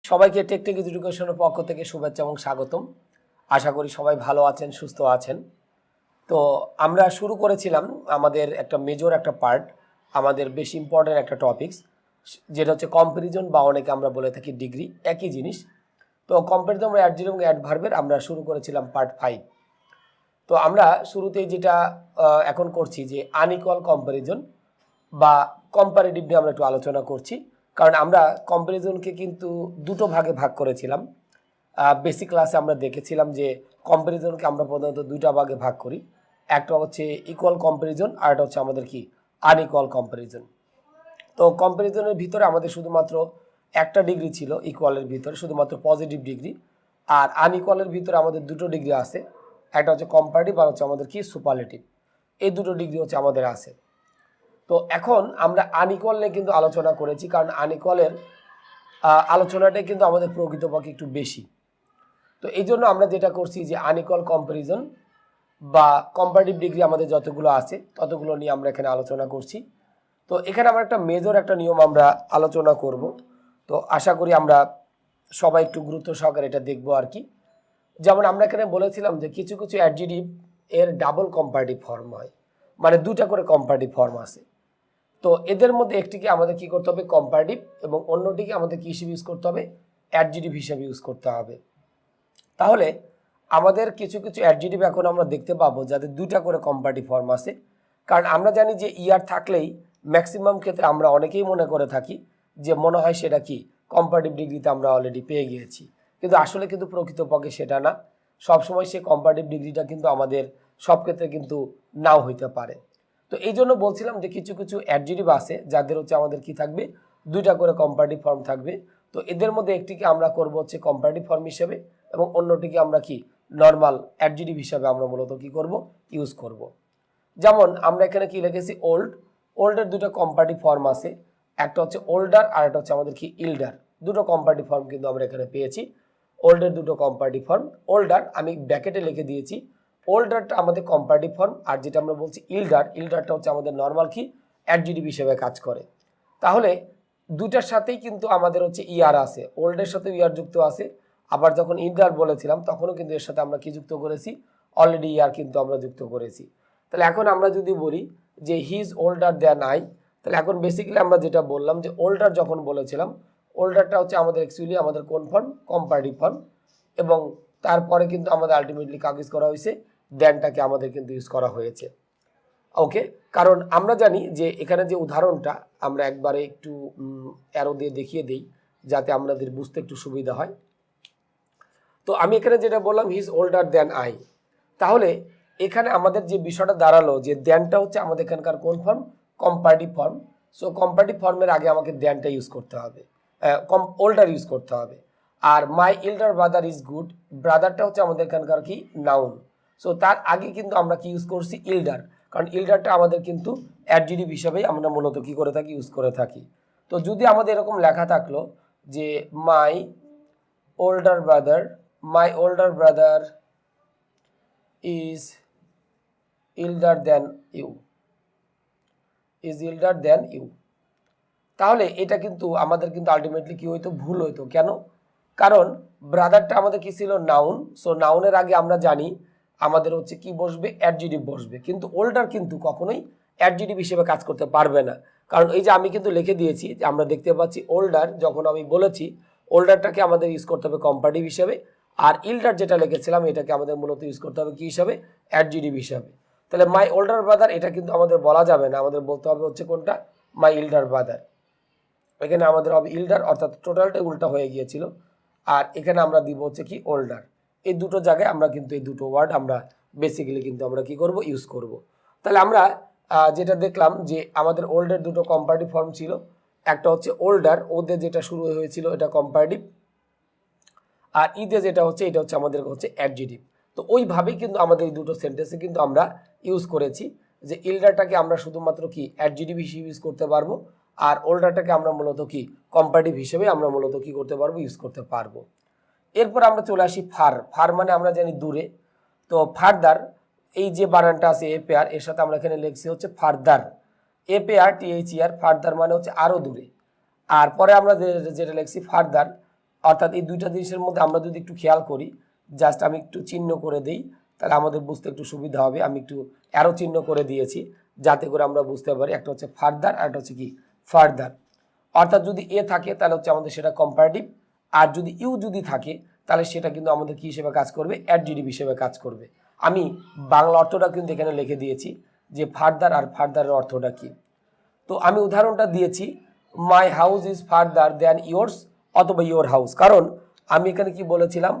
সবাইকে টেকটেক এডুকেশনের পক্ষ থেকে শুভেচ্ছা এবং স্বাগতম। আশা করি সবাই ভালো আছেন, সুস্থ আছেন। তো আমরা শুরু করেছিলাম আমাদের একটা মেজর একটা পার্ট, আমাদের বেশি ইম্পর্টেন্ট একটা টপিকস, যেটা হচ্ছে কম্প্যারিজন বা অনেকে আমরা বলে থাকি ডিগ্রি, একই জিনিস। তো কম্প্যারিজন অ্যাডজেক্টিভ এবং অ্যাডভার্বের আমরা শুরু করেছিলাম পার্ট 5। তো আমরা শুরুতেই যেটা এখন করছি যে আনইকুয়াল কম্প্যারিজন বা কম্পারেটিভ নিয়ে আমরা একটু আলোচনা করছি। কারণ আমরা কম্প্যারিজনকে কিন্তু দুটো ভাগে ভাগ করেছিলাম। বেসিক ক্লাসে আমরা দেখেছিলাম যে কম্প্যারিজনকে আমরা প্রধানত দুইটা ভাগে ভাগ করি। একটা হচ্ছে ইকুয়াল কম্প্যারিজন আর একটা হচ্ছে আমাদের কি আনইকুয়াল কম্প্যারিজন। তো কম্প্যারিজনের ভিতরে আমাদের শুধুমাত্র একটা ডিগ্রি ছিল, ইকুয়ালের ভিতরে শুধুমাত্র পজিটিভ ডিগ্রি, আর আনইকুয়ালের ভিতরে আমাদের দুটো ডিগ্রি আছে, একটা হচ্ছে কম্পারেটিভ আর হচ্ছে আমাদের কি সুপারলেটিভ। এই দুটো ডিগ্রি হচ্ছে আমাদের আছে। তো এখন আমরা আনইকুয়াল নিয়ে কিন্তু আলোচনা করেছি, কারণ আনইকুয়ালের আলোচনাটাই কিন্তু আমাদের প্রকৃতপক্ষে একটু বেশি। তো এই জন্য আমরা যেটা করছি যে আনইকুয়াল কম্প্যারিজন বা কম্পারেটিভ ডিগ্রি আমাদের যতগুলো আছে ততগুলো নিয়ে আমরা এখানে আলোচনা করছি। তো এখানে আমরা একটা মেজর একটা নিয়ম আমরা আলোচনা করব। তো আশা করি আমরা সবাই একটু গুরুত্ব সহকারে এটা দেখবো আর কি। যেমন আমরা এখানে বলেছিলাম যে কিছু কিছু অ্যাডজেক্টিভ এর ডাবল কম্পারেটিভ ফর্ম হয়, মানে দুটা করে কম্পারেটিভ ফর্ম আছে। তো এদের মধ্যে একটিকে আমাদের কি করতে হবে কম্পারেটিভ, এবং অন্যটিকে আমাদের কি হিসেবে ইউজ করতে হবে অ্যাডজেক্টিভ হিসেবে ইউজ করতে হবে। তাহলে আমাদের কিছু কিছু অ্যাডজেক্টিভ এখন আমরা দেখতে পাবো যাদের দুইটা করে কম্পারেটিভ ফর্ম আছে। কারণ আমরা জানি যে ইয়ার থাকলেই ম্যাক্সিমাম ক্ষেত্রে আমরা অনেকেই মনে করে থাকি যে মনে হয় সেটা কি কম্পারেটিভ ডিগ্রিতে আমরা অলরেডি পেয়ে গিয়েছি, কিন্তু আসলে কিন্তু প্রকৃতপক্ষে সেটা না। সবসময় সে কম্পারেটিভ ডিগ্রিটা কিন্তু আমাদের সব ক্ষেত্রে কিন্তু নাও হইতে পারে। তো এই জন্য বলছিলাম যে কিছু কিছু অ্যাডজেক্টিভ আছে যাদের হচ্ছে আমাদের কি থাকবে দুইটা করে কম্পারেটিভ ফর্ম থাকবে। তো এদের মধ্যে একটিকে আমরা করব হচ্ছে কম্পারেটিভ ফর্ম হিসেবে, এবং অন্যটিকে আমরা কি নর্মাল অ্যাডজেক্টিভ হিসেবে আমরা মূলত কি করব ইউজ করব। যেমন আমরা এখানে কি লিখেছি ওল্ড, ওল্ডের দুটো কম্পারেটিভ ফর্ম আছে, একটা হচ্ছে ওল্ডার আর একটা হচ্ছে আমাদের কি ইল্ডার। দুটো কম্পারেটিভ ফর্ম কিন্তু আমরা এখানে পেয়েছি। ওল্ডের দুটো কম্পারেটিভ ফর্ম, ওল্ডার আমি ব্র্যাকেটে লিখে দিয়েছি, ওল্ডারটা আমাদের কম্পারেটিভ ফর্ম, আর যেটা আমরা বলছি ইল্ডার, ইল্ডারটা হচ্ছে আমাদের নর্মাল কি অ্যাডজেক্টিভ হিসেবে কাজ করে। তাহলে দুটার সাথেই কিন্তু আমাদের হচ্ছে ইয়ার আছে, ওল্ডের সাথে ইয়ার যুক্ত আছে। আবার যখন ইল্ডার বলেছিলাম তখনও কিন্তু এর সাথে আমরা কি যুক্ত করেছি অলরেডি ইয়ার কিন্তু আমরা যুক্ত করেছি। তাহলে এখন আমরা যদি বলি যে he is older than I, তাহলে এখন বেসিক্যালি আমরা যেটা বললাম যে ওল্ডার যখন বলেছিলাম, ওল্ডারটা হচ্ছে আমাদের অ্যাকচুয়ালি আমাদের কোন ফর্ম কম্পারেটিভ ফর্ম, এবং তারপরে কিন্তু আমাদের আলটিমেটলি কাজ করা হয়েছে দ্যানটাকে আমাদের কিন্তু ইউজ করা হয়েছে। ওকে, কারণ আমরা জানি যে এখানে যে উদাহরণটা আমরা একবারে একটু অ্যারো দিয়ে দেখিয়ে দেই যাতে আমাদের বুঝতে একটু সুবিধা হয়। তো আমি এখানে যেটা বললাম he is older than I, তাহলে এখানে আমাদের যে বিষয়টা দাঁড়ালো যে দ্যানটা হচ্ছে আমাদের এখানকার কোন form comparative form. So comparative ফর্মের আগে আমাকে দ্যানটা ইউজ করতে হবে, ওল্ডার ইউজ করতে হবে। আর মাই এল্ডার ব্রাদার ইজ গুড, ব্রাদারটা হচ্ছে আমাদের এখানকার কি নাউন। সো তার আগে কিন্তু আমরা কি ইউজ করছি ইল্ডার, কারণ ইল্ডারটা আমাদের কিন্তু অ্যাডজেক্টিভ হিসেবেই আমরা মূলত কি করে থাকি ইউজ করে থাকি। তো যদি আমাদের এরকম লেখা থাকলো যে মাই older brother, my older brother is elder than you, is elder than you, তাহলে এটা কিন্তু আমাদের কিন্তু আলটিমেটলি কি হইতো ভুল হইতো। কেন? কারণ ব্রাদারটা আমাদের কি ছিল নাউন। সো নাউনের আগে আমরা জানি আমাদের হচ্ছে কি বসবে অ্যাডজেক্টিভ বসবে, কিন্তু ওল্ডার কিন্তু কখনোই অ্যাডজেক্টিভ হিসেবে কাজ করতে পারবে না। কারণ এই যে আমি কিন্তু লিখে দিয়েছি যে আমরা দেখতে পাচ্ছি ওল্ডার, যখন আমি বলেছি ওল্ডারটাকে আমাদের ইউজ করতে হবে কম্পারেটিভ হিসেবে, আর ইল্ডার যেটা লিখেছিলাম এটাকে আমাদের মূলত ইউজ করতে হবে কি হিসাবে অ্যাডজেক্টিভ হিসাবে। তাহলে মাই ওল্ডার ব্রাদার এটা কিন্তু আমাদের বলা যাবে না, আমাদের বলতে হবে হচ্ছে কোনটা মাই ইল্ডার ব্রাদার। এখানে আমাদের হবে ইল্ডার, অর্থাৎ টোটালটা উল্টা হয়ে গিয়েছিল। আর এখানে আমরা দিব হচ্ছে কি ওল্ডার। এই দুটো জায়গায় আমরা কিন্তু এই দুটো ওয়ার্ড আমরা বেসিক্যালি কিন্তু আমরা কি করব ইউজ করব। তাহলে আমরা যেটা দেখলাম যে আমাদের ওল্ডের দুটো কম্পারেটিভ ফর্ম ছিল, একটা হচ্ছে ওল্ডার, ওদের যেটা শুরু হয়েছিল এটা কম্পারেটিভ, আর ইদে যেটা হচ্ছে এটা হচ্ছে আমাদের হচ্ছে অ্যাডজেক্টিভ। তো ওইভাবেই কিন্তু আমাদের এই দুটো সেন্টেন্সে কিন্তু আমরা ইউজ করেছি যে ইল্ডারটাকে আমরা শুধুমাত্র কি অ্যাডজেক্টিভ হিসেবে ইউজ করতে পারবো, আর ওল্ডারটাকে আমরা মূলত কি কম্পারেটিভ হিসেবে আমরা মূলত কি করতে পারবো ইউজ করতে পারবো। এরপর আমরা চলে আসি ফার, ফার মানে আমরা জানি দূরে। তো ফারদার এই যে বানানটা আছে এ পেয়ার, এর সাথে আমরা এখানে লিখছি হচ্ছে further, a pair THER, further মানে হচ্ছে আরো দূরে। আর পরে আমরা যেটা লিখছি ফারদার, অর্থাৎ এই দুইটা জিনিসের মধ্যে আমরা যদি একটু খেয়াল করি, জাস্ট আমি একটু চিহ্ন করে দিই, তাহলে আমাদের বুঝতে একটু সুবিধা হবে। আমি একটু অ্যারো চিহ্ন করে দিয়েছি যাতে করে আমরা বুঝতে পারি। একটা হচ্ছে ফার্দার আর একটা হচ্ছে কি ফার্দার। অর্থাৎ যদি এ থাকে তাহলে হচ্ছে আমাদের সেটা কম্পারেটিভ, আর যদি ইউ যদি থাকে তাহলে সেটা কিন্তু আমাদের কি হিসেবে কাজ করবে, অ্যাডজেক্টিভ হিসেবে কাজ করবে। আমি বাংলা অর্থটা কিন্তু এখানে লিখে দিয়েছি যে ফার্দার আর ফার্দারের অর্থটা কি। তো আমি উদাহরণটা দিয়েছি my house is further than yours, অথবা ইয়োর হাউস। কারণ আমি এখানে কি বলেছিলাম,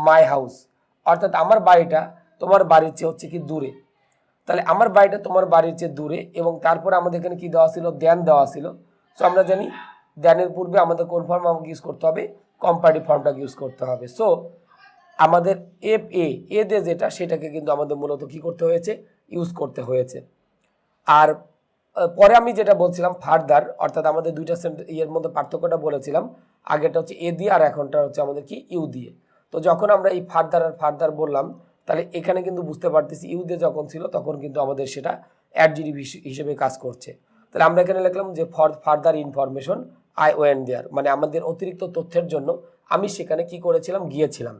মাই হাউস, অর্থাৎ আমার বাড়িটা তোমার বাড়ির চেয়ে হচ্ছে কি দূরে। তাহলে আমার বাড়িটা তোমার বাড়ির চেয়ে দূরে, এবং তারপরে আমাদের এখানে কি দেওয়া ছিল, দ্যান দেওয়া ছিল। সো আমরা জানি দ্যানের পূর্বে আমাদের কোন ফর্ম আমাকে ইউজ করতে হবে, কম্পারেটিভ ফর্মটাকে ইউজ করতে হবে। সো আমাদের এফ এ দে যেটা, সেটাকে কিন্তু আমাদের মূলত কি করতে হয়েছে, ইউজ করতে হয়েছে। আর পরে আমি যেটা বলছিলাম ফার্দার, অর্থাৎ আমাদের দুইটা ইয়ের মধ্যে পার্থক্যটা বলেছিলাম, আগেটা হচ্ছে এ দিয়ে আর এখনটা হচ্ছে আমাদের কি ইউ দিয়ে। তো যখন আমরা এই ফার্দার আর ফার্দার বললাম, তাহলে এখানে কিন্তু বুঝতে পারতেছি ইউ দিয়ে যখন ছিল তখন কিন্তু আমাদের সেটা অ্যাডজেক্টিভ হিসেবে কাজ করছে। তাহলে আমরা এখানে লিখলাম যে for further information I went there, মানে আমাদের অতিরিক্ত তথ্যের জন্য আমি সেখানে কি করেছিলাম, গিয়েছিলাম।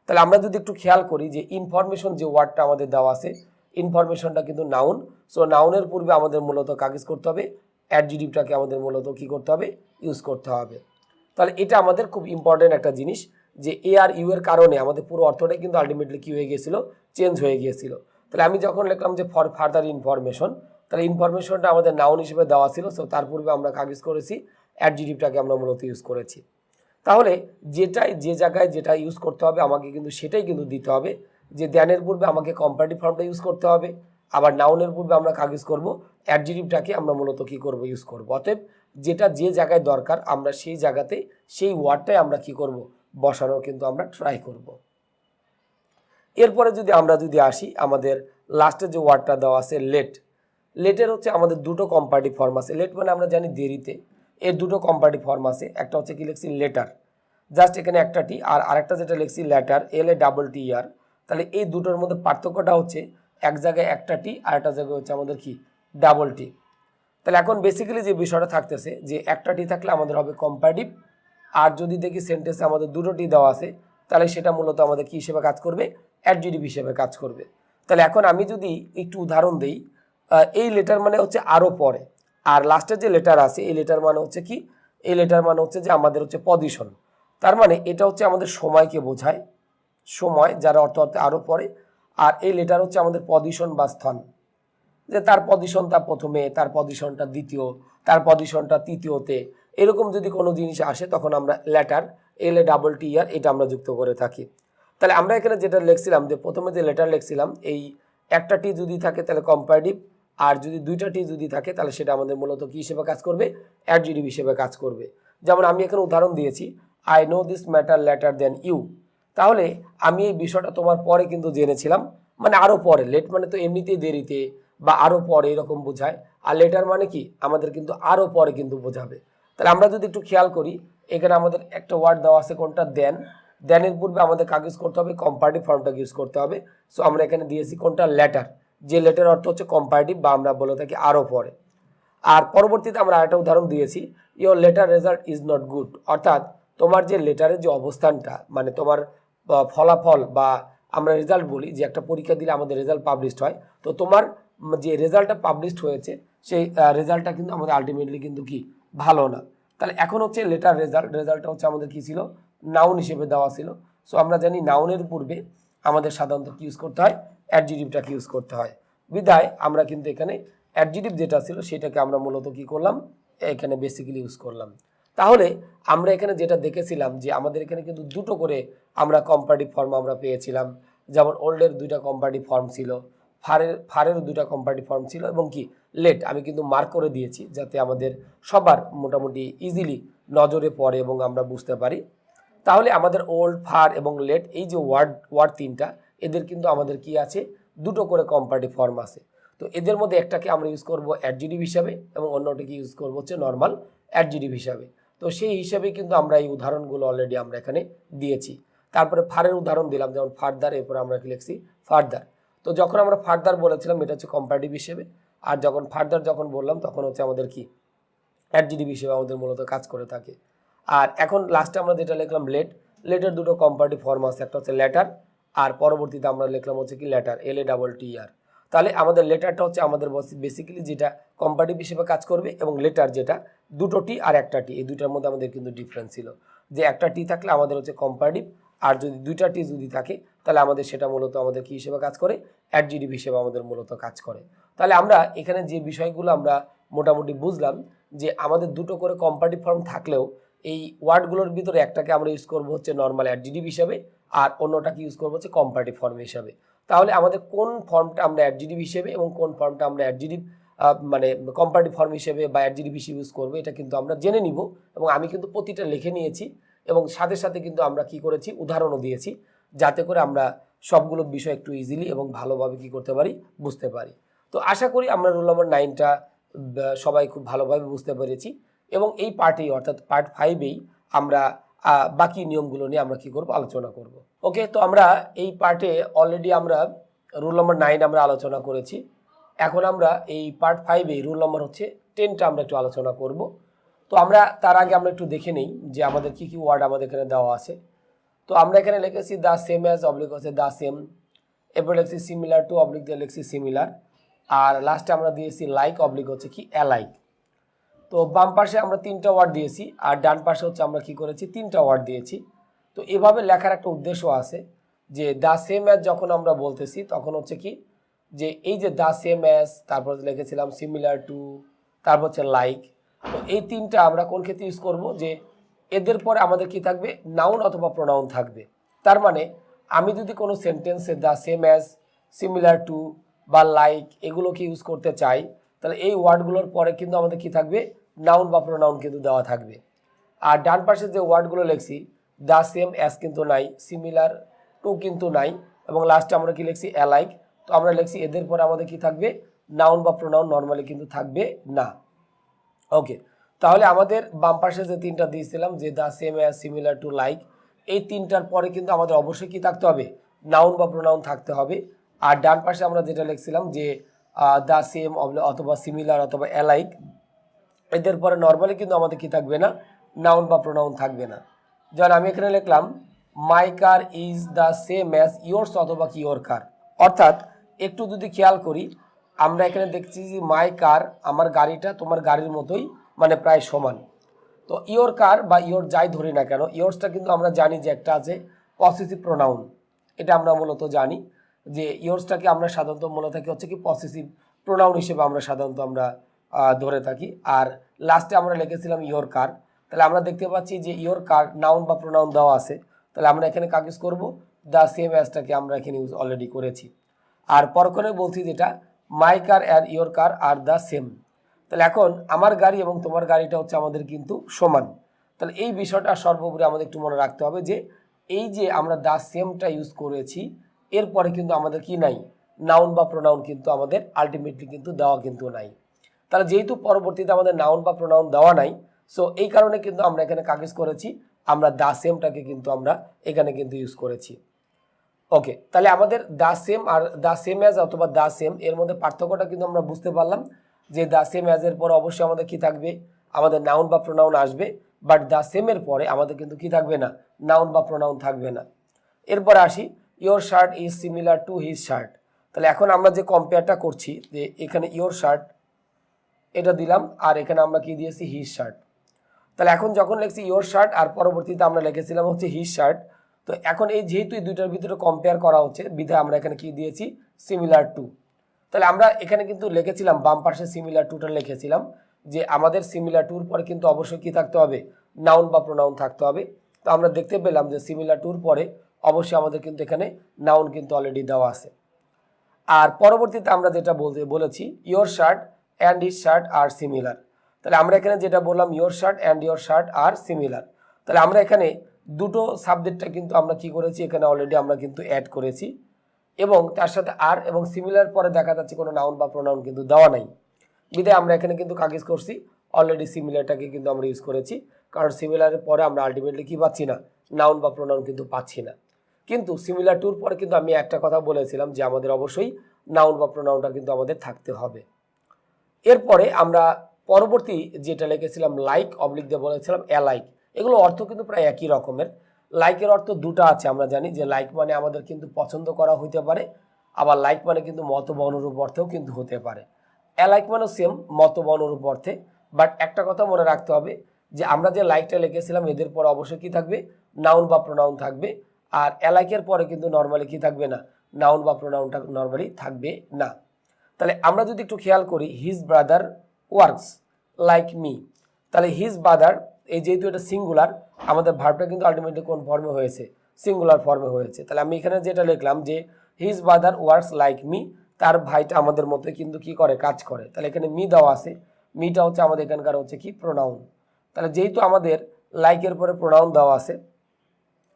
তাহলে আমরা যদি একটু খেয়াল করি যে ইনফরমেশন যে ওয়ার্ডটা আমাদের দেওয়া আছে, ইনফরমেশনটা কিন্তু নাউন। সো নাউনের পূর্বে আমাদের মূলত কাজ করতে হবে, অ্যাডজেক্টিভটাকে আমাদের মূলত কি করতে হবে, ইউজ করতে হবে। তাহলে এটা আমাদের খুব ইম্পর্টেন্ট একটা জিনিস, যে এ আর ইউ এর কারণে আমাদের পুরো অর্থটাই কিন্তু আলটিমেটলি কি হয়ে গিয়েছিল, চেঞ্জ হয়ে গিয়েছিল। তাহলে আমি যখন লিখলাম যে ফর ফার্দার ইনফরমেশন, তাহলে ইনফরমেশনটা আমাদের নাউন হিসেবে দেওয়া ছিল। সো তার পূর্বে আমরা কাজ করেছি, অ্যাডজেক্টিভটাকে আমরা মূলত ইউজ করেছি। তাহলে যেটাই যে জায়গায় যেটা ইউজ করতে হবে আমাকে কিন্তু সেটাই কিন্তু দিতে হবে। যে দ্যানের পূর্বে আমাকে কম্পারেটিভ ফর্মটা ইউজ করতে হবে, আবার নাউনের পূর্বে আমরা কাজ করব, অ্যাডজেক্টিভটাকে আমরা মূলত কি করব, ইউজ করব। অতএব যেটা যে জায়গায় দরকার আমরা সেই জায়গাতে সেই ওয়ার্ডটাই আমরা কি করব, বসানোর কিন্তু আমরা ট্রাই করব। এরপরে আমরা যদি আসি, আমাদের লাস্টে যে ওয়ার্ডটা দেওয়া আছে লেট, লেটের হচ্ছে আমাদের দুটো কম্পারেটিভ ফর্ম আছে। লেট মানে আমরা জানি দেরিতে, এর দুটো কম্পারেটিভ ফর্ম আছে। একটা হচ্ছে কি লিখছি লেটার, জাস্ট এখানে একটা টি, আর আরেকটা যেটা লিখছি লেটার, LATTER। তাহলে এই দুটোর মধ্যে পার্থক্যটা হচ্ছে এক জায়গায় একটা টি আর একটা জায়গায় হচ্ছে আমাদের কি ডাবল টি। তাহলে এখন বেসিক্যালি যে বিষয়টা থাকতেছে যে একটা টি থাকলে আমাদের হবে কম্পারেটিভ, আর যদি দেখি সেন্টেন্সে আমাদের দুটো টি দেওয়া আছে তাহলে সেটা মূলত আমাদের কি হিসেবে কাজ করবে, অ্যাডজেক্টিভ হিসেবে কাজ করবে। তাহলে এখন আমি যদি একটু উদাহরণ দেই, এই লেটার মানে হচ্ছে আরও পরে, আর লাস্টের যে লেটার আছে এই লেটার মানে হচ্ছে কি, এই লেটার মানে হচ্ছে যে আমাদের হচ্ছে পজিশন। তার মানে এটা হচ্ছে আমাদের সময়কে বোঝায়, সময় যার অর্থ হচ্ছে আরও পরে। আর এই লেটার হচ্ছে আমাদের পজিশন বা স্থান, যে তার পজিশনটা প্রথমে, তার পজিশনটা দ্বিতীয়, তার পজিশনটা তৃতীয়তে, এরকম যদি কোনো জিনিস আসে তখন আমরা লেটার LATTER এটা আমরা যুক্ত করে থাকি। তাহলে আমরা এখানে যেটা লিখছিলাম যে প্রথমে যে লেটার লিখছিলাম, এই একটা টি যদি থাকে তাহলে কম্পারেটিভ, আর যদি দুইটা টি যদি থাকে তাহলে সেটা আমাদের মূলত কি হিসেবে কাজ করবে, অ্যাডজেক্টিভ হিসেবে কাজ করবে। যেমন আমি এখানে উদাহরণ দিয়েছি, I know this matter letter than you. তাহলে আমি এই বিষয়টা তোমার পরে কিন্তু জেনেছিলাম, মানে আরও পরে। লেট মানে তো এমনিতেই দেরিতে বা আরও পরে এরকম বোঝায়, আর লেটার মানে কি আমাদের কিন্তু আরও পরে কিন্তু বোঝাবে। তাহলে আমরা যদি একটু খেয়াল করি, এখানে আমাদের একটা ওয়ার্ড দেওয়া আছে কোনটা, দেন। দেনের পূর্বে আমাদের কাজ ইউজ করতে হবে, কম্পারেটিভ ফর্মটাকে ইউজ করতে হবে। সো আমরা এখানে দিয়েছি কোনটা, লেটার, যে লেটার অর্থ হচ্ছে কম্পারেটিভ বা আমরা বলে থাকি আরও পরে। আর পরবর্তীতে আমরা আরেকটা উদাহরণ দিয়েছি, your letter result is not good, অর্থাৎ তোমার যে লেটারের যে অবস্থানটা, মানে তোমার ফলাফল বা আমরা রেজাল্ট বলি, যে একটা পরীক্ষা দিলে আমাদের রেজাল্ট পাবলিশড হয়, তো তোমার যে রেজাল্টটা পাবলিশড হয়েছে সেই রেজাল্টটা কিন্তু আমাদের আলটিমেটলি কিন্তু কি ভালো না। তাহলে এখন হচ্ছে লেটার রেজাল্টটা হচ্ছে আমাদের কি ছিল, নাউন হিসেবে দেওয়া ছিল। সো আমরা জানি নাউনের পূর্বে আমাদের সাধারণত কি ইউজ করতে হয়, অ্যাডজেক্টিভটাকে ইউজ করতে হয়। বিধায় আমরা কিন্তু এখানে অ্যাডজেক্টিভ যেটা ছিল সেটাকে আমরা মূলত কি করলাম, এখানে বেসিক্যালি ইউজ করলাম। তাহলে আমরা এখানে যেটা দেখেছিলাম যে আমাদের এখানে কিন্তু দুটো করে আমরা কম্পারেটিভ ফর্ম আমরা পেয়েছিলাম। যেমন ওল্ডের দুইটা কম্পারেটিভ ফর্ম ছিল, ফারের দুইটা কম্পারেটিভ ফর্ম ছিল, এবং কি লেট আমি কিন্তু মার্ক করে দিয়েছি যাতে আমাদের সবার মোটামুটি ইজিলি নজরে পড়ে এবং আমরা বুঝতে পারি। তাহলে আমাদের ওল্ড, ফার এবং লেট এই যে ওয়ার্ড তিনটা, এদের কিন্তু আমাদের কি আছে, দুটো করে কম্পারেটিভ ফর্ম আছে। তো এদের মধ্যে একটাকে আমরা ইউজ করব অ্যাডজেক্টিভ হিসাবে এবং অন্যটাকে ইউজ করবো হচ্ছে নর্মাল অ্যাডজেক্টিভ হিসাবে। তো সেই হিসাবে কিন্তু আমরা এই উদাহরণগুলো অলরেডি আমরা এখানে দিয়েছি। তারপরে ফারের উদাহরণ দিলাম, যেমন ফার্দার, এরপরে আমরা কি লিখছি ফার্দার। তো যখন আমরা ফার্দার বলেছিলাম এটা হচ্ছে কম্পারেটিভ হিসেবে, আর যখন ফার্দার যখন বললাম তখন হচ্ছে আমাদের কি অ্যাডজেক্টিভ হিসেবে আমাদের মূলত কাজ করে থাকে। আর এখন লাস্টে আমরা যেটা লিখলাম লেট, লেটের দুটো কম্পারেটিভ ফর্ম আছে, একটা হচ্ছে লেটার আর পরবর্তীতে আমরা লিখলাম হচ্ছে কি লেটার, LATTER। তাহলে আমাদের লেটারটা হচ্ছে আমাদের বেসিক্যালি যেটা কম্পারেটিভ হিসেবে কাজ করবে, এবং লেটার যেটা দুটো টি আর একটা টি, এই দুইটার মধ্যে আমাদের কিন্তু ডিফারেন্স ছিল যে একটা টি থাকলে আমাদের হচ্ছে কম্পারেটিভ, আর যদি দুইটা টি যদি থাকে তাহলে আমাদের সেটা মূলত আমাদের কি হিসেবে কাজ করে, অ্যাডজেক্টিভ হিসেবে আমাদের মূলত কাজ করে। তাহলে আমরা এখানে যে বিষয়গুলো আমরা মোটামুটি বুঝলাম যে আমাদের দুটো করে কম্পারেটিভ ফর্ম থাকলেও এই ওয়ার্ডগুলোর ভিতরে একটাকে আমরা ইউজ করবো হচ্ছে নর্মাল অ্যাডজেক্টিভ হিসাবে, আর অন্যটাকে ইউজ করবো হচ্ছে কম্পারেটিভ ফর্ম হিসাবে। তাহলে আমাদের কোন ফর্মটা আমরা অ্যাডজেক্টিভ হিসেবে এবং কোন ফর্মটা আমরা অ্যাডজেক্টিভ মানে কম্পারেটিভ ফর্ম হিসেবে বা অ্যাডজেক্টিভ হিসেবে ইউজ করবো, এটা কিন্তু আমরা জেনে নিব। এবং আমি কিন্তু প্রতিটা লিখে নিয়েছি এবং সাথে সাথে কিন্তু আমরা কি করেছি, উদাহরণও দিয়েছি, যাতে করে আমরা সবগুলো বিষয় একটু ইজিলি এবং ভালোভাবে কি করতে পারি, বুঝতে পারি। তো আশা করি আমরা রোল নম্বর 9টা সবাই খুব ভালোভাবে বুঝতে পেরেছি, এবং এই পার্টেই অর্থাৎ পার্ট 5এই আমরা বাকি নিয়মগুলো নিয়ে আমরা কি করব, আলোচনা করব। ওকে, তো আমরা এই পার্টে অলরেডি আমরা রুল নম্বর 9 আমরা আলোচনা করেছি। এখন আমরা এই পার্ট 5এই রুল নম্বর হচ্ছে 10টা আমরা একটু আলোচনা করব। তো আমরা তার আগে আমরা একটু দেখে নেই যে আমাদের কি কি ওয়ার্ড আমাদের এখানে দেওয়া আছে। তো আমরা এখানে লিখেছি দ্য সেম অ্যাজ অবলিক হচ্ছে দ্য সেম, এরপর লিখছি সিমিলার টু অবলিক দিয়ে লিখছি সিমিলার, আর লাস্টে আমরা দিয়েছি লাইক অবলিক হচ্ছে কি অ্যালাইক। তো বাম পাশে আমরা 3টা ওয়ার্ড দিয়েছি আর ডান পাশে হচ্ছে আমরা কি করেছি, 3টা ওয়ার্ড দিয়েছি। তো এভাবে লেখার একটা উদ্দেশ্য আছে যে দ্য সেম অ্যাজ যখন আমরা বলতেছি তখন হচ্ছে কি যে এই যে দ্য সেম অ্যাজ, তারপর লিখেছিলাম সিমিলার টু, তারপর হচ্ছে লাইক। তো এই 3টা আমরা কোন ক্ষেত্রে ইউজ করব, যে এদের পরে আমাদের কি থাকবে, নাউন অথবা প্রোনাউন থাকবে। তার মানে আমি যদি কোনো সেন্টেন্সে the same as, similar to বা লাইক এগুলোকে ইউজ করতে চাই, তাহলে এই ওয়ার্ডগুলোর পরে কিন্তু আমাদের কি থাকবে, নাউন বা প্রোনাউন কিন্তু দেওয়া থাকবে। আর ডান পাশে যে ওয়ার্ডগুলো লিখছি দ্য সেম অ্যাজ কিন্তু নাই, সিমিলার টু কিন্তু নাই, এবং লাস্টে আমরা কি লিখছি অ্যালাইক। তো আমরা লিখছি এদের পরে আমাদের কি থাকবে, নাউন বা প্রোনাউন নর্মালি কিন্তু থাকবে না। ওকে, তাহলে আমাদের বাম পাশে যে 3টা দিয়েছিলাম যে the same as, similar to, like, এই 3টার পরে কিন্তু আমাদের অবশ্যই কি থাকতে হবে, নাউন বা প্রোনাউন থাকতে হবে। আর ডান পাশে আমরা যেটা লিখছিলাম যে দ্য সেম অথবা সিমিলার অথবা অ্যালাইক, এদের পরে নর্মালি কিন্তু আমাদের কি থাকবে না, নাউন বা প্রোনাউন থাকবে না। যেমন আমি এখানে লিখলাম my car is the same as yours অথবা কি ইয়োর কার। অর্থাৎ একটু যদি খেয়াল করি আমরা এখানে দেখছি যে মাই কার, আমার গাড়িটা তোমার গাড়ির মতোই, মানে প্রায় সমান। তো ইয়োর কার বা ইয়োর যাই ধরি না কেন, ইয়োর্সটা কিন্তু আমরা জানি যে একটা আছে পসেসিভ প্রোনাউন, এটা আমরা মূলত জানি যে ইয়োর্সটাকে আমরা সাধারণত মনে থাকি হচ্ছে কি পসেসিভ প্রোনাউন হিসেবে আমরা সাধারণত আমরা ধরে থাকি। আর লাস্টে আমরা লিখেছিলাম ইয়োর কার, তাহলে আমরা দেখতে পাচ্ছি যে ইয়োর কার নাউন বা প্রোনাউন দেওয়া আছে, তাহলে আমরা এখানে কাকে ইউজ করবো, দ্য সেম অ্যাজটাকে আমরা এখানে ইউজ অলরেডি করেছি। আর পরক্ষণে বলছি যেটা my car and your car আর দ্য সেম, তাহলে এখন আমার গাড়ি এবং তোমার গাড়িটা হচ্ছে আমাদের কিন্তু সমান। তাহলে এই বিষয়টা সর্বোপরি আমাদের একটু মনে রাখতে হবে যে এই যে আমরা দ্য সেমটা ইউজ করেছি এরপরে কিন্তু আমাদের কি নাই, নাউন বা প্রোনাউন কিন্তু আমাদের আলটিমেটলি কিন্তু দেওয়া কিন্তু নাই। তাহলে যেহেতু পরবর্তীতে আমাদের নাউন বা প্রোনাউন দেওয়া নাই, সো এই কারণে কিন্তু আমরা এখানে কাগজ করেছি, আমরা দ্য সেমটাকে কিন্তু আমরা এখানে কিন্তু ইউজ করেছি। ওকে, তাহলে আমাদের the same R the same as অথবা দ্য সেম এর মধ্যে পার্থক্যটা কিন্তু আমরা বুঝতে পারলাম যে দ্য সেম অ্যাজের পরে অবশ্যই আমাদের কি থাকবে, আমাদের নাউন বা প্রোনাউন আসবে, বাট দ্য সেমের পরে আমাদের কিন্তু কি থাকবে না, নাউন বা প্রোনাউন থাকবে না। এরপরে আসি your shirt is similar to his shirt. তাহলে এখন আমরা যে কম্পেয়ারটা করছি যে এখানে ইয়োর শার্ট এটা দিলাম আর এখানে আমরা কি দিয়েছি, হিজ শার্ট। তাহলে এখন যখন লিখছি ইয়োর শার্ট আর পরবর্তীতে আমরা লিখেছিলাম হচ্ছে হিজ শার্ট, তো এখন এই যেহেতু এই দুইটার ভিতরে কম্পেয়ার করা হচ্ছে বিধায় আমরা এখানে কি দিয়েছি, সিমিলার টু। তাহলে আমরা এখানে কিন্তু লিখেছিলাম বাম পাশে সিমিলার টুটা লিখেছিলাম যে আমাদের সিমিলার টুর পরে কিন্তু অবশ্যই কি থাকতে হবে, নাউন বা প্রোনাউন থাকতে হবে। তো আমরা দেখতে পেলাম যে সিমিলার টুর পরে অবশ্যই আমাদের কিন্তু এখানে নাউন কিন্তু অলরেডি দেওয়া আছে। আর পরবর্তীতে আমরা যেটা বলেছি your shirt and his shirt are similar. তাহলে আমরা এখানে যেটা বললাম your shirt and your shirt are similar, তাহলে আমরা এখানে দুটো সাবজেক্টটা কিন্তু আমরা কি করেছি, এখানে অলরেডি আমরা কিন্তু অ্যাড করেছি, এবং তার সাথে আর এবং সিমিলার পরে দেখা যাচ্ছে কোনো নাউন বা প্রোনাউন কিন্তু দেওয়া নাই, বিধায় আমরা এখানে কিন্তু কাগজ করছি অলরেডি সিমিলারটাকে কিন্তু আমরা ইউজ করেছি, কারণ সিমিলারের পরে আমরা আলটিমেটলি কি পাচ্ছি না, নাউন বা প্রোনাউন কিন্তু পাচ্ছি না। কিন্তু সিমিলার টুর পরে কিন্তু আমি একটা কথা বলেছিলাম যে আমাদের অবশ্যই নাউন বা প্রোনাউনটা কিন্তু আমাদের থাকতে হবে। এরপরে আমরা পরবর্তী যেটা লিখেছিলাম লাইক অবলিক দিয়ে বলেছিলাম অ্যালাইক, এগুলো অর্থ কিন্তু প্রায় একই রকমের। লাইকের অর্থ দুটো আছে, আমরা জানি যে লাইক মানে আমাদের কিন্তু পছন্দ করা হতে পারে, আবার লাইক মানে কিন্তু মত বা অনুরূপ অর্থেও কিন্তু হতে পারে। অ্যালাইক মানে সেম মত বা অনুরূপ অর্থে, বাট একটা কথা মনে রাখতে হবে যে আমরা যে লাইকটা লিখেছিলাম এদের পরে অবশ্যই কি থাকবে, নাউন বা প্রোনাউন থাকবে। আর অ্যালাইকের পরে কিন্তু নর্মালি কি থাকবে না, নাউন বা প্রোনাউনটা নর্মালি থাকবে না। তাহলে আমরা যদি একটু খেয়াল করি, his brother works like me, তাহলে হিজ ব্রাদার এই যেহেতু এটা সিঙ্গুলার, আমাদের ভার্বটা কিন্তু আলটিমেটলি কোন ফর্মে হয়েছে, সিঙ্গুলার ফর্মে হয়েছে। তাহলে আমি এখানে যেটা লিখলাম যে his brother works like me, তার ভাইটা আমাদের মতো কিন্তু কি করে, কাজ করে। তাহলে এখানে মি দেওয়া আছে, মিটা হচ্ছে আমাদের এখানকার হচ্ছে কি প্রোনাউন। তাহলে যেহেতু আমাদের লাইকের পরে প্রোনাউন দেওয়া আছে,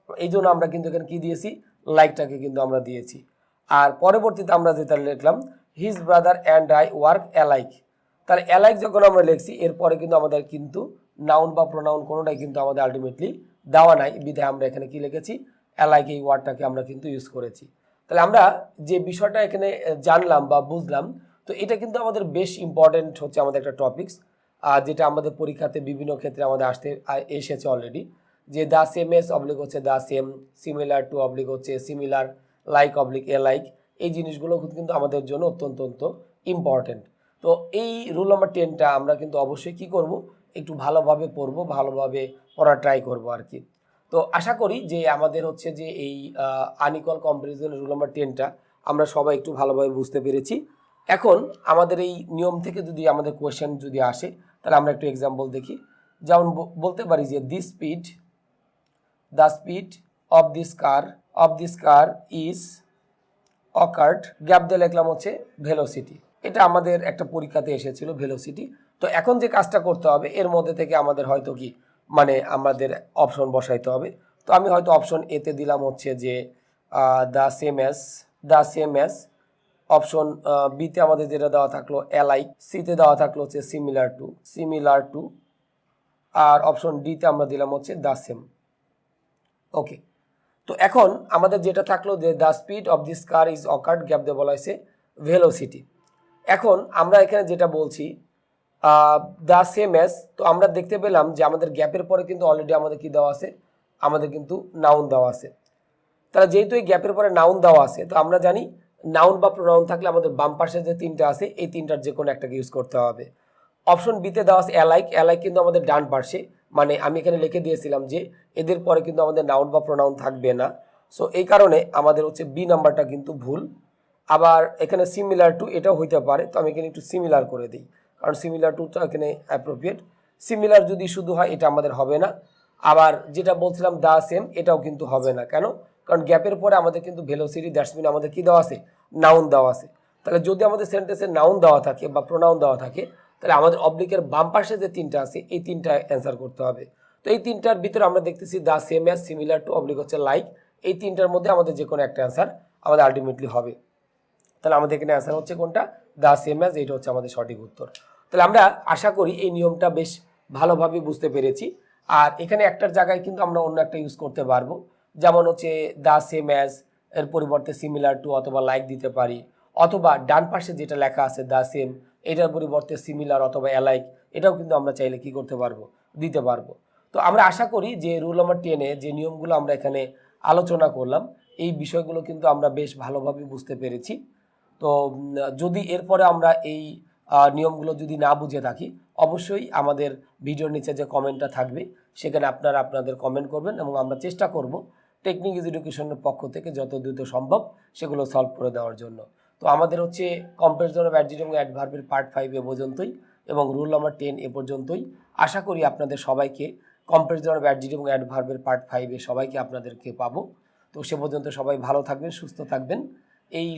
এই জন্য আমরা কিন্তু এখানে কি দিয়েছি, লাইকটাকে কিন্তু আমরা দিয়েছি। আর পরবর্তীতে আমরা যেটা লিখলাম, his brother and I work alike, তাহলে অ্যালাইক যখন আমরা লিখছি এরপরে কিন্তু আমাদের কিন্তু নাউন বা প্রোনাউন কোনোটাই কিন্তু আমাদের আলটিমেটলি দেওয়া নাই, বিধায় আমরা এখানে কি লিখেছি, অ্যালাইক এই ওয়ার্ডটাকে আমরা কিন্তু ইউজ করেছি। তাহলে আমরা যে বিষয়টা এখানে জানলাম বা বুঝলাম, তো এটা কিন্তু আমাদের বেশ ইম্পর্টেন্ট হচ্ছে আমাদের একটা টপিকস, যেটা আমাদের পরীক্ষাতে বিভিন্ন ক্ষেত্রে আমাদের এসেছে অলরেডি, যে দ্য সেম এস অবলিক হচ্ছে the same, similar to oblique হচ্ছে সিমিলার, লাইক অবলিক এ লাইক, এই জিনিসগুলো কিন্তু আমাদের জন্য অত্যন্ত ইম্পর্টেন্ট। তো এই রুল নাম্বার 10টা আমরা কিন্তু অবশ্যই কি করব, একটু ভালোভাবে পড়বো, ভালোভাবে পড়ার ট্রাই করব আর কি। তো আশা করি যে আমাদের হচ্ছে যে এই আনইকুয়াল কম্পারিজন রুল নাম্বার 10টা আমরা সবাই একটু ভালোভাবে বুঝতে পেরেছি। এখন আমাদের এই নিয়ম থেকে যদি আমাদের কোয়েশ্চেন যদি আসে, তাহলে আমরা একটু এক্সাম্পল দেখি। যেমন বলতে পারি যে the speed of this car is occurred, gap দিয়ে লিখলাম হচ্ছে ভেলোসিটি। এটা আমাদের একটা পরীক্ষাতে এসেছিল ভেলোসিটি। তো এখন যে কাজটা করতে হবে এর মধ্যে থেকে আমাদের হয়তো কি মানে আমাদের অপশন বসাইতে হবে। তো আমি হয়তো অপশন এতে দিলাম হচ্ছে যে দ্য সেম অ্যাজ, অপশন বিতে আমাদের যেটা দেওয়া থাকলো অ্যালাইক, সিতে দেওয়া থাকলো হচ্ছে সিমিলার টু, আর অপশন ডিতে আমরা দিলাম হচ্ছে দ্য সেম। ওকে, তো এখন আমাদের যেটা থাকলো যে the speed of this car is occurred, gap দিয়ে বলা হয়েছে ভেলোসিটি। এখন আমরা এখানে যেটা বলছি দ্য সেম অ্যাজ, তো আমরা দেখতে পেলাম যে আমাদের গ্যাপের পরে কিন্তু অলরেডি আমাদের কি দেওয়া আছে, আমাদের কিন্তু নাউন দেওয়া আছে। তাহলে যেহেতু এই গ্যাপের পরে নাউন দেওয়া আছে, তো আমরা জানি নাউন বা প্রোনাউন থাকলে আমাদের বাম পাশে যে তিনটা আছে এই তিনটার যে কোনো একটাকে ইউজ করতে হবে। অপশন বিতে দেওয়া আছে অ্যালাইক কিন্তু আমাদের ডান পাশে, মানে আমি এখানে লিখে দিয়েছিলাম যে এদের পরে কিন্তু আমাদের নাউন বা প্রোনাউন থাকবে না। সো এই কারণে আমাদের হচ্ছে বি নাম্বারটা কিন্তু ভুল। আবার এখানে সিমিলার টু এটাও হইতে পারে, তো আমি এখানে একটু সিমিলার করে দিই, কারণ সিমিলার টুটা এখানে অ্যাপ্রোপ্রিয়েট। সিমিলার যদি শুধু হয় এটা আমাদের হবে না। আবার যেটা বলছিলাম দ্য সেম, এটাও কিন্তু হবে না। কেন? কারণ গ্যাপের পরে আমাদের কিন্তু ভেলোসিটি, দ্যাটস মিন আমাদের কি দেওয়া আছে, নাউন দেওয়া আছে। তাহলে যদি আমাদের সেন্টেন্সে নাউন দেওয়া থাকে বা প্রোনাউন দেওয়া থাকে, তাহলে আমাদের অবলিকের বাম পাশে যে তিনটা আছে এই তিনটা অ্যান্সার করতে হবে। তো এই তিনটার ভিতরে আমরা দেখতেছি the same as, similar to, oblique হচ্ছে লাইক, এই তিনটার মধ্যে আমাদের যে কোনো একটা অ্যান্সার আমাদের আলটিমেটলি হবে। তাহলে আমাদের এখানে অ্যান্সার হচ্ছে কোনটা, দ্য সেম অ্যাজ, এইটা হচ্ছে আমাদের সঠিক উত্তর। তাহলে আমরা আশা করি এই নিয়মটা বেশ ভালোভাবে বুঝতে পেরেছি। আর এখানে একটার জায়গায় কিন্তু আমরা অন্য একটা ইউজ করতে পারবো, যেমন হচ্ছে দ্য সেম অ্যাজ এর পরিবর্তে সিমিলার টু অথবা লাইক দিতে পারি, অথবা ডান পাশে যেটা লেখা আছে দ্য সেম এটার পরিবর্তে সিমিলার অথবা অ্যালাইক, এটাও কিন্তু আমরা চাইলে কি করতে পারবো, দিতে পারবো। তো আমরা আশা করি যে রুল নাম্বার 10-এ যে নিয়মগুলো আমরা এখানে আলোচনা করলাম এই বিষয়গুলো কিন্তু আমরা বেশ ভালোভাবে বুঝতে পেরেছি। তো যদি এরপরে আমরা এই নিয়মগুলো যদি না বুঝে থাকি, অবশ্যই আমাদের ভিডিওর নিচে যে কমেন্টটা থাকবে সেখানে আপনারা আপনাদের কমেন্ট করবেন এবং আমরা চেষ্টা করব টেকনিক ইজ এডুকেশনের পক্ষ থেকে যত দ্রুত সম্ভব সেগুলো সলভ করে দেওয়ার জন্য। তো আমাদের হচ্ছে কম্পারিজন অফ অ্যাডজেক্টিভ এবং অ্যাডভার্বের পার্ট 5 এ পর্যন্তই এবং রুল নাম্বার 10 এ পর্যন্তই। আশা করি আপনাদের সবাইকে কম্পারিজন অফ অ্যাডজেক্টিভ এবং অ্যাডভার্বের পার্ট 5 এ সবাইকে আপনাদেরকে পাবো। তো সে পর্যন্ত সবাই ভালো থাকবেন, সুস্থ থাকবেন, এই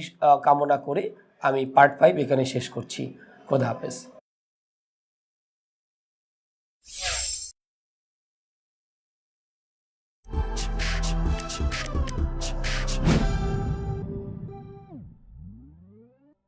কামনা করে আমি পার্ট 5 এখানে শেষ করছি। খোদা হাফেজ।